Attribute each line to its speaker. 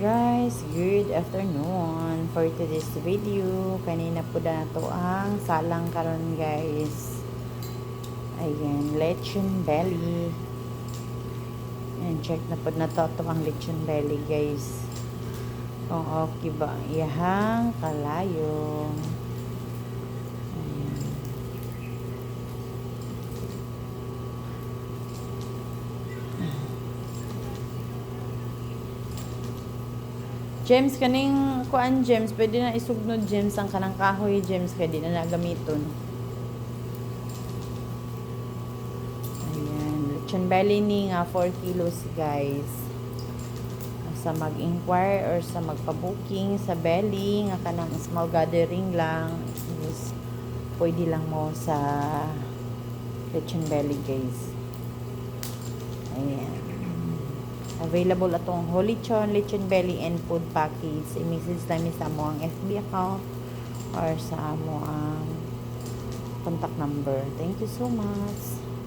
Speaker 1: Guys, good afternoon. For today's video, kanina po na to ang salang karon guys. Ayan, lechon belly. Ayan, check na po na to ang lechon belly guys. Kung okay ba iyahang kalayo. Ayan. James, kaning kuan James, pwede na isugnod James ang kanang kahoy James, kaya di na nagamiton. Ayan, lechon belly ni nga 4 kilos guys. Sa mag-inquire or sa magpa-booking sa belly nga kanang small gathering lang, is pwede lang mo sa lechon belly guys. Ayan. Available atong lechon belly and food package. I-message namin sa mo ang FB account or sa mo ang contact number. Thank you so much.